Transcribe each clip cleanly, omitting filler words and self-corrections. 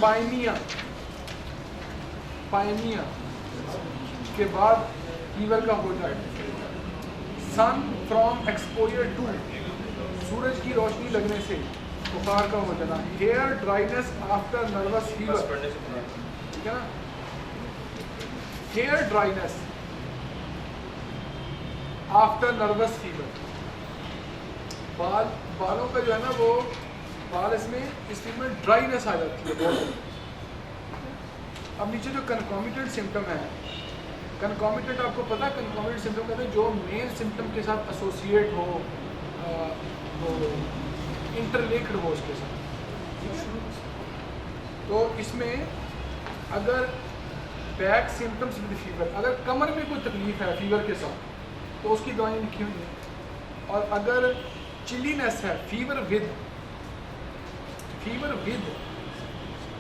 पाइनिया के बाद फीवर का हो जाए। सन फ्रॉम एक्सपोजर टू, सूरज की रोशनी लगने से बुखार का हो जाना। Hair dryness after nervous fever, ठीक है ना। Hair dryness after nervous fever, बालों का जो है ना वो बाल इसमें इस फीवर में ड्राइनेस आ जाती है बहुत। अब नीचे जो कंकॉमिटेंट सिम्टम है, कंकॉमिटेंट आपको पता है कंकॉमिटेंट सिम्टम कहते हैं जो मेन सिम्टम के साथ एसोसिएट हो, वो इंटरलिंक्ड हो उसके साथ। तो इसमें अगर बैक सिम्टम्स विद फीवर, अगर कमर में कोई तकलीफ है फीवर के साथ तो उसकी दवाएं लिखी हुई हैं। और अगर चिलीनेस है, फीवर विद,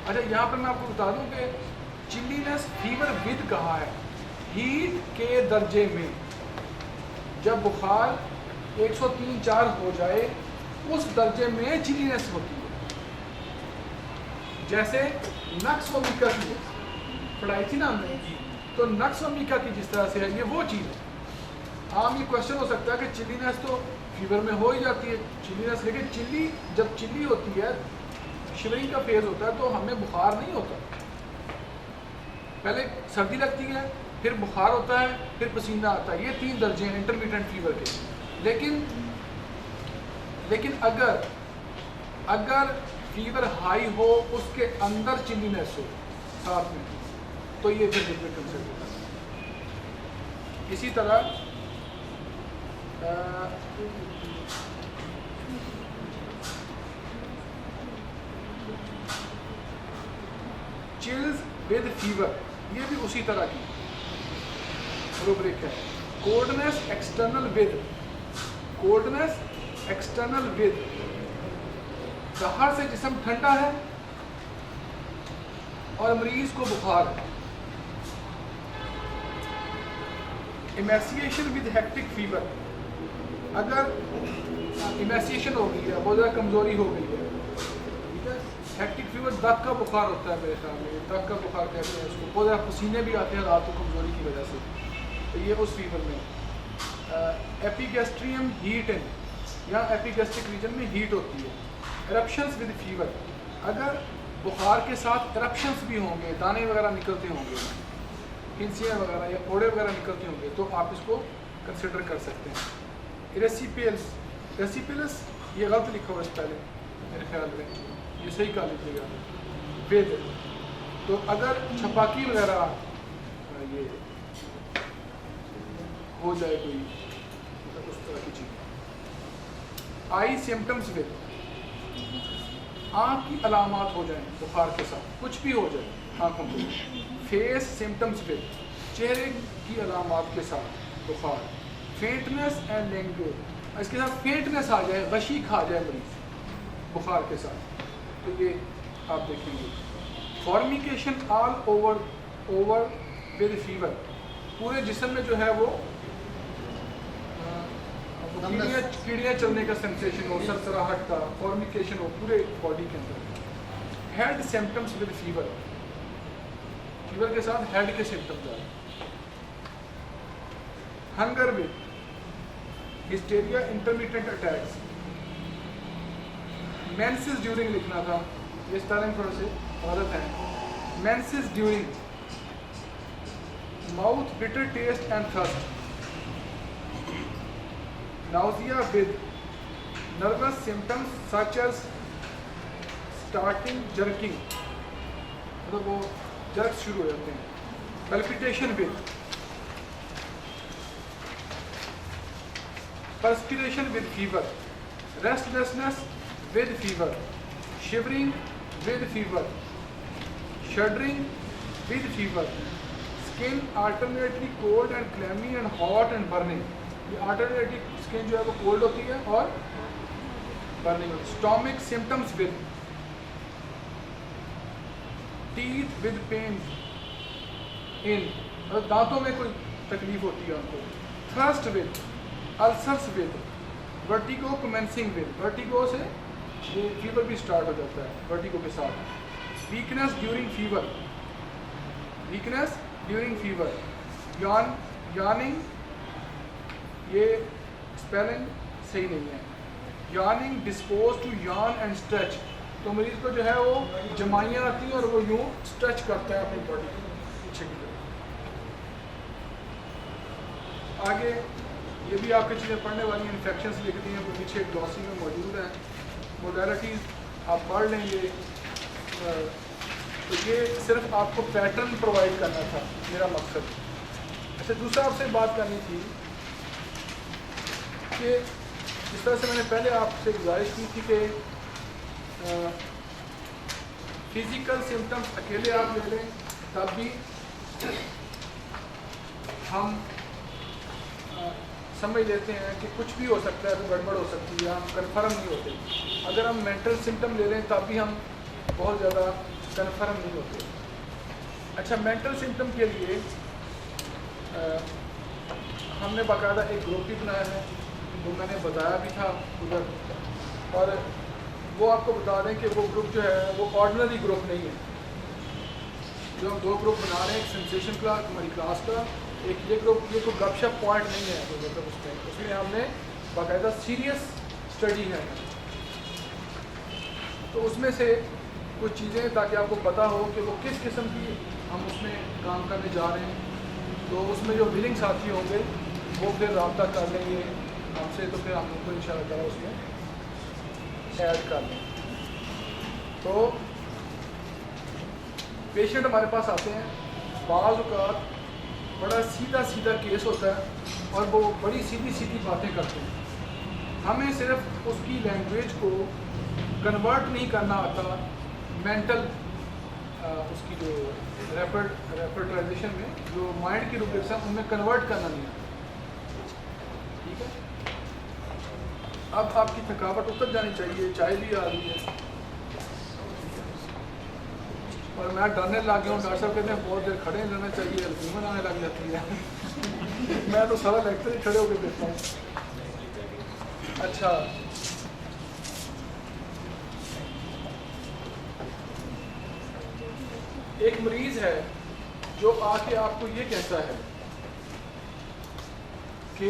अच्छा यहाँ पर मैं आपको बता दूं कि चिलीनेस फीवर विद कहा है। हीट के दर्जे में जब बुखार 103-4 हो जाए उस दर्जे में चिलीनेस होती है। जैसे नक्स वोमिका की पढ़ाई थी ना हमने, तो नक्स वोमिका की जिस तरह से है, ये वो चीज़ है। आम ये क्वेश्चन हो सकता है कि चिलीनेस तो फीवर में हो ही जाती है चिलीनेस, लेकिन जब चिल्ली होती है, शिवरिंग का फेज होता है, तो हमें बुखार नहीं होता। पहले सर्दी लगती है, फिर बुखार होता है, फिर पसीना आता है। ये 3 दर्जे हैं इंटरमिटेंट फीवर के। लेकिन अगर फीवर हाई हो, उसके अंदर चिलीनेस हो साथ में, तो ये फिर डिफरेंट कंसेप्ट होता है। इसी तरह चिल्स विद फीवर, ये भी उसी तरह की रूब्रिक है। कोल्डनेस एक्सटर्नल विद, बाहर से जिस्म ठंडा है और मरीज को बुखार है। इमेसिएशन विद हेक्टिक फीवर, अगर इमेसिएशन हो गई है, बहुत ज़्यादा कमज़ोरी हो गई है, ठीक है। हेक्टिक फीवर दग का बुखार होता है मेरे ख्याल में, दग का बुखार कहते हैं उसको। बहुत ज़्यादा पसीने भी आते हैं रात को कमज़ोरी की वजह से, तो ये उस फीवर में। एपिगैस्ट्रियम हीट है, यहाँ एपिगैस्ट्रिक रीजन में हीट होती है। एरप्शंस विद फीवर, अगर बुखार के साथ एरप्शंस भी होंगे, दाने वगैरह निकलते होंगे, हिंसियाँ वगैरह या फोड़े वगैरह निकलते होंगे, तो आप इसको कंसिडर कर सकते हैं। रेसिपिलस, ये गलत लिखा हुआ है पहले मेरे ख्याल में, ये सही कहा लीजिएगा। विद, तो अगर छपाकी वगैरह ये हो जाए कोई उस तरह की चीज़। आई सिम्टम्स विद, आँख की अलामात हो जाए बुखार के साथ, कुछ भी हो जाए आँखों को। फेस सिम्टम्स विद, चेहरे की अलामात के साथ बुखार। फेंटनेस एंड लैंग्वेज, इसके साथ फेंटनेस आ जाए, गशी खा जाए मरीज बुखार के साथ, तो ये आप देखेंगे। फॉर्मिकेशन ऑल ओवर विद फीवर, पूरे जिस्म में जो है वो कीड़ियाँ चलने का सेंसेशन हो, सरसराहट का, फॉर्मिकेशन हो पूरे बॉडी के अंदर। Head symptoms with fever, fever के साथ हेड के सिम्टम्स आ रहे। Hunger with, hysteria, intermittent attacks. Menses during लिखना था, ये स्पेलिंग थोड़ा से गलत है। Menses during, mouth bitter taste and thirst. Nausea with, nervous symptoms such as starting jerking, मतलब वो जर्क शुरू हो जाते हैं। Palpitation with, perspiration with fever, restlessness with fever, shivering with fever, shuddering with fever, skin alternately cold and clammy and hot and burning. ये alternately skin जो है वो cold होती है और burning होती है. Stomach symptoms with, teeth with pain in, मतलब दांतों में कोई तकलीफ होती है उनको. Thirst with, ulcers with, vertigo commencing with, vertigo से ये फीवर भी स्टार्ट हो जाता है वर्टिगो के साथ. Weakness during fever, weakness during fever, yawning, ये स्पेलिंग सही नहीं है, yawning, dispose to yawn and stretch, तो मरीज़ को जो है वो जमाइयाँ आती हैं और वो यूँ स्ट्रेच करता है अपनी बॉडी को पीछे की तरफ। आगे ये भी आपकी चीज़ें पढ़ने वाली इन्फेक्शंस लिख दी हैं, वो पीछे ग्लॉसी में मौजूद है, मोडालिटीज़ आप पढ़ लेंगे। तो ये सिर्फ आपको पैटर्न प्रोवाइड करना था मेरा मकसद। अच्छा, दूसरा आपसे बात करनी थी कि जिस तरह से मैंने पहले आपसे गुजारिश की थी कि फिज़िकल सिम्टम्स अकेले आप ले लें तब भी हम समझ लेते हैं कि कुछ भी हो सकता है, तो गड़बड़ हो सकती है, हम कन्फर्म नहीं होते। अगर हम मेंटल सिम्टम ले लें तब भी हम बहुत ज़्यादा कन्फर्म नहीं होते। अच्छा, मेंटल सिम्टम के लिए हमने बाकायदा एक ग्रुप भी बनाया है, वो मैंने बताया भी था उधर, और वो आपको बता दें कि वो ग्रुप जो है वो ऑर्डिनरी ग्रुप नहीं है। जो हम 2 ग्रुप बना रहे हैं, एक सेंसेशन क्लास हमारी क्लास का, एक ये ग्रुप, ये कोई गपशप पॉइंट नहीं है, तो मतलब उसमें हमने बाकायदा सीरियस स्टडी है। तो उसमें से कुछ चीज़ें, ताकि आपको पता हो कि वो किस किस्म की हम उसमें काम करने जा रहे हैं। तो उसमें जो विलिंग साथी होंगे वो फिर रब्ता कर लेंगे हमसे, तो फिर हम उनको इंशाअल्लाह ताला उसमें ऐड कर लें। तो पेशेंट हमारे पास आते हैं, बाज़ औक़ात बड़ा सीधा सीधा केस होता है और वो बड़ी सीधी सीधी बातें करते हैं। हमें सिर्फ उसकी लैंग्वेज को कन्वर्ट नहीं करना आता, मेंटल उसकी जो रेपर्टराइजेशन में जो माइंड की रूब्रिक्स हैं उनमें कन्वर्ट करना नहीं आता। ठीक है, अब आपकी थकावट उतर जानी चाहिए, चाय भी आ रही है और मैं डरने लग गया हूँ। डॉक्टर साहब कहते हैं बहुत देर खड़े रहना चाहिए, अल्फीमन आने लग जाती है। मैं तो सारा लेक्चर ही खड़े होकर देखता हूँ। अच्छा, एक मरीज़ है जो आके आपको ये कहता है कि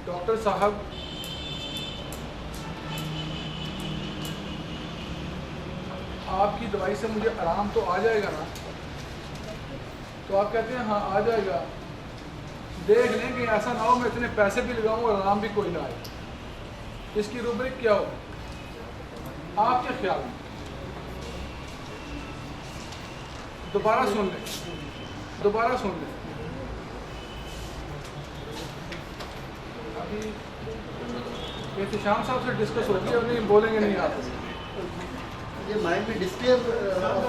डॉक्टर साहब आपकी दवाई से मुझे आराम तो आ जाएगा ना? तो आप कहते हैं हाँ आ जाएगा, देख लें कि ऐसा ना हो मैं इतने पैसे भी लगाऊं और आराम भी कोई ना आए। इसकी रूब्रिक क्या हो आपके ख्याल में? दोबारा सुन लें, दोबारा सुन लें। अभी एहतशाम साहब से डिस्कस होगी और नहीं बोलेंगे नहीं आप, ये माइंड में डिस्टर्ब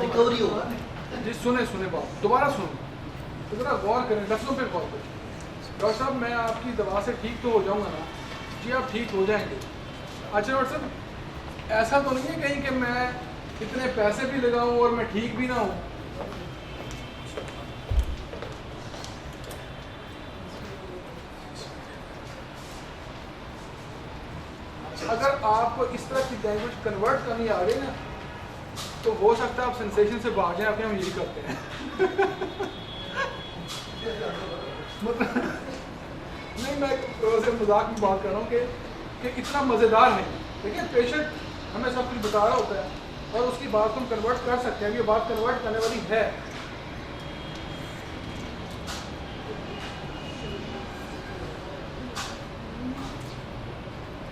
रिकवरी होगा। जी सुने सुने बात, दोबारा सुन, तो ज़रा गौर करें, लफ्ज़ों पे गौर करें। डॉक्टर साहब मैं आपकी दवा से ठीक तो हो जाऊंगा ना? जी आप ठीक हो जाएंगे। अच्छा डॉक्टर साहब ऐसा तो नहीं है कहीं कि मैं इतने पैसे भी लगाऊं और मैं ठीक भी ना हूं? अगर आपको इस तरह की लैंग्वेज कन्वर्ट करनी आ गई ना, तो हो सकता है आप सेंसेशन से भाग जाए, आपके हम यही करते हैं। मतलब नहीं, मैं वैसे मजाक में बात कर रहा हूँ कि इतना मज़ेदार नहीं। देखिए पेशेंट हमें सब कुछ बता रहा होता है और उसकी बात को हम कन्वर्ट कर सकते हैं, ये बात कन्वर्ट करने वाली है।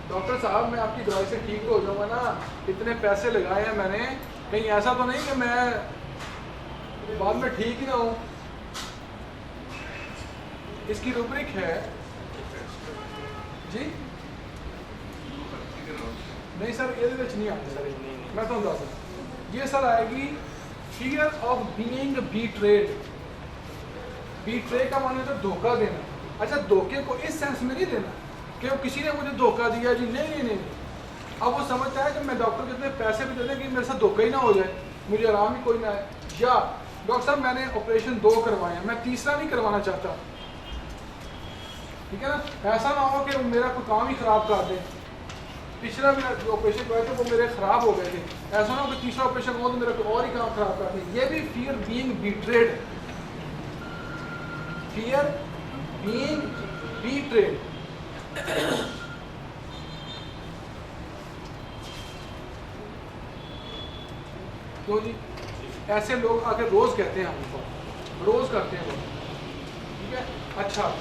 डॉक्टर साहब मैं आपकी दवाई से ठीक हो जाऊंगा ना, इतने पैसे लगाए हैं मैंने, कहीं ऐसा तो नहीं कि मैं बाद में ठीक ही ना हूं? इसकी रूब्रिक है जी नहीं सर, ये नहीं आती सर, मैं तो बता सकता। ये सर आएगी फियर ऑफ बीइंग बीट्रेड। बीट्रे का माने तो धोखा देना। अच्छा, धोखे को इस सेंस में नहीं देना कि वो किसी ने मुझे धोखा दिया जी, नहीं नहीं नहीं। अब वो समझता है कि मैं डॉक्टर को इतने पैसे भी दे दें कि मेरे साथ धोखा ही ना हो जाए, मुझे आराम ही कोई ना आए। या डॉक्टर साहब मैंने ऑपरेशन 2 करवाए हैं, मैं तीसरा नहीं करवाना चाहता। ठीक है ना, ऐसा ना हो कि मेरा कोई काम ही ख़राब कर दे। पिछला भी ऑपरेशन हुआ था वो मेरे ख़राब हो गए थे, ऐसा ना हो कि तीसरा ऑपरेशन हो तो मेरा कोई और ही काम ख़राब कर दे। ये भी फियर बीइंग बीट्रेड, फियर बीइंग बीट्रेड। क्यों जी? ऐसे लोग आके रोज़ कहते हैं हमको, रोज़ करते हैं लोग, ठीक है। अच्छा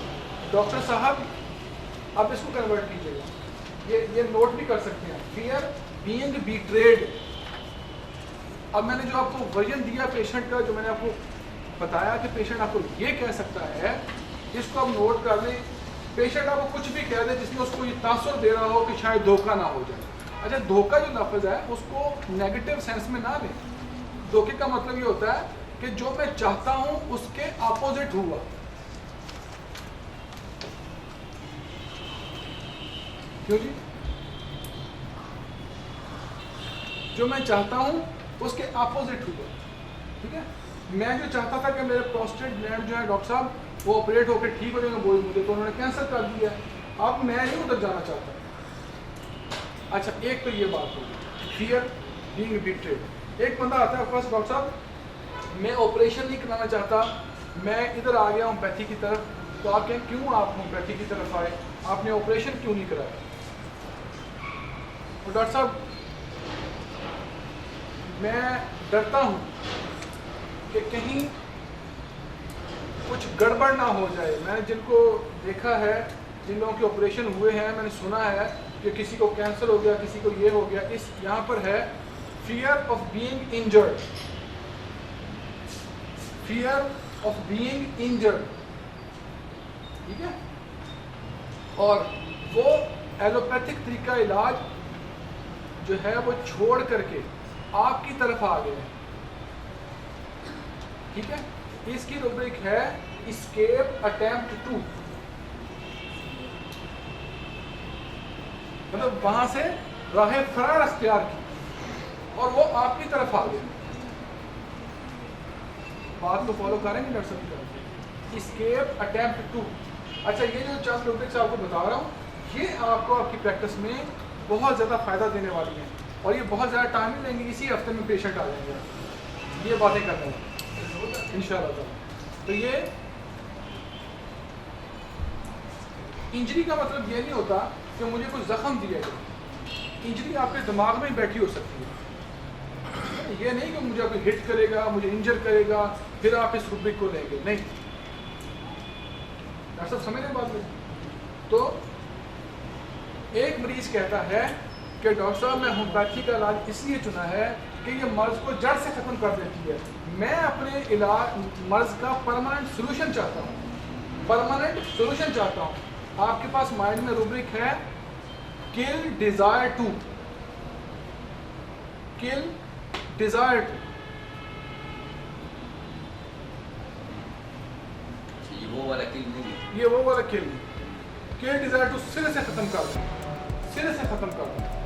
डॉक्टर साहब अब इसको कन्वर्ट कीजिएगा, ये नोट भी कर सकते हैं, फियर बीइंग बीट्रेड। अब मैंने जो आपको वर्जन दिया पेशेंट का, जो मैंने आपको बताया कि पेशेंट आपको ये कह सकता है, इसको आप नोट कर लें। पेशेंट आपको कुछ भी कह दे जिसमें उसको ये तासुर दे रहा हो कि शायद धोखा ना हो जाए। अच्छा धोखा जो लफ्ज़ है उसको नेगेटिव सेंस में ना लें। धोखे का मतलब ये होता है कि जो मैं चाहता हूं उसके अपोजिट हुआ। क्यों जी? जो मैं चाहता हूं उसके अपोजिट हुआ, ठीक है। मैं जो चाहता था कि मेरे प्रोस्टेट ग्लैंड जो है डॉक्टर साहब वो ऑपरेट होकर ठीक हो जाएंगे, बोल मुझे तो उन्होंने कैंसिल कर दिया। अब मैं नहीं उधर जाना चाहता। अच्छा एक तो ये बात होगी फियर बीइंग बीट्रेड। एक बंदा आता है फर्स्ट डॉक्टर साहब मैं ऑपरेशन नहीं कराना चाहता, मैं इधर आ गया होम्योपैथी की तरफ। तो आप कहें क्यों आप होम्योपैथी की तरफ आए, आपने ऑपरेशन क्यों नहीं कराया? तो डॉक्टर साहब मैं डरता हूँ कि कहीं कुछ गड़बड़ ना हो जाए। मैंने जिनको देखा है, जिन लोगों के ऑपरेशन हुए हैं, मैंने सुना है कि किसी को कैंसर हो गया, किसी को ये हो गया। इस यहाँ पर है fear of being injured, fear of being injured, ठीक है। और वो एलोपैथिक तरीका इलाज जो है वो छोड़ करके आपकी तरफ आ गए हैं, ठीक है। इसकी रूब्रिक है एस्केप अटेम्प्ट टू, मतलब वहां से राह फरार अख्तियार की और वो आपकी तरफ आ गए। बात को फॉलो करेंगे डॉक्टर साहब की तरफ, एस्केप अटेम्प्ट टू। अच्छा ये जो चंद रूब्रिक्स आपको बता रहा हूँ, ये आपको आपकी प्रैक्टिस में बहुत ज़्यादा फ़ायदा देने वाली हैं और ये बहुत ज़्यादा टाइम नहीं लेंगे। इसी हफ्ते में पेशेंट आ जाएंगे ये बातें करने में इंशाल्लाह। तो ये इंजरी का मतलब ये नहीं होता कि मुझे कोई ज़ख्म दिया जाए। इंजरी आपके दिमाग में ही बैठी हो सकती है, ये नहीं कि मुझे कोई हिट करेगा, मुझे इंजर करेगा, फिर आप इस रूब्रिक को लेंगे, नहीं। डॉक्टर साहब समझ रहे बात में? तो एक मरीज कहता है कि डॉक्टर साहब मैं होम्योपैथी का इलाज इसलिए चुना है कि ये मर्ज़ को जड़ से ख़त्म कर देती है। मैं अपने इलाज मर्ज़ का परमानेंट सोल्यूशन चाहता हूँ, परमानेंट सोल्यूशन चाहता हूँ। आपके पास माइंड में रूब्रिक है kill desire to, kill desire to. ये वो वाला किल नहीं है, ये वो वाला किल नहीं, किल डिज़ायर टू सिरे से ख़त्म कर दो, सिरे से ख़त्म कर दो।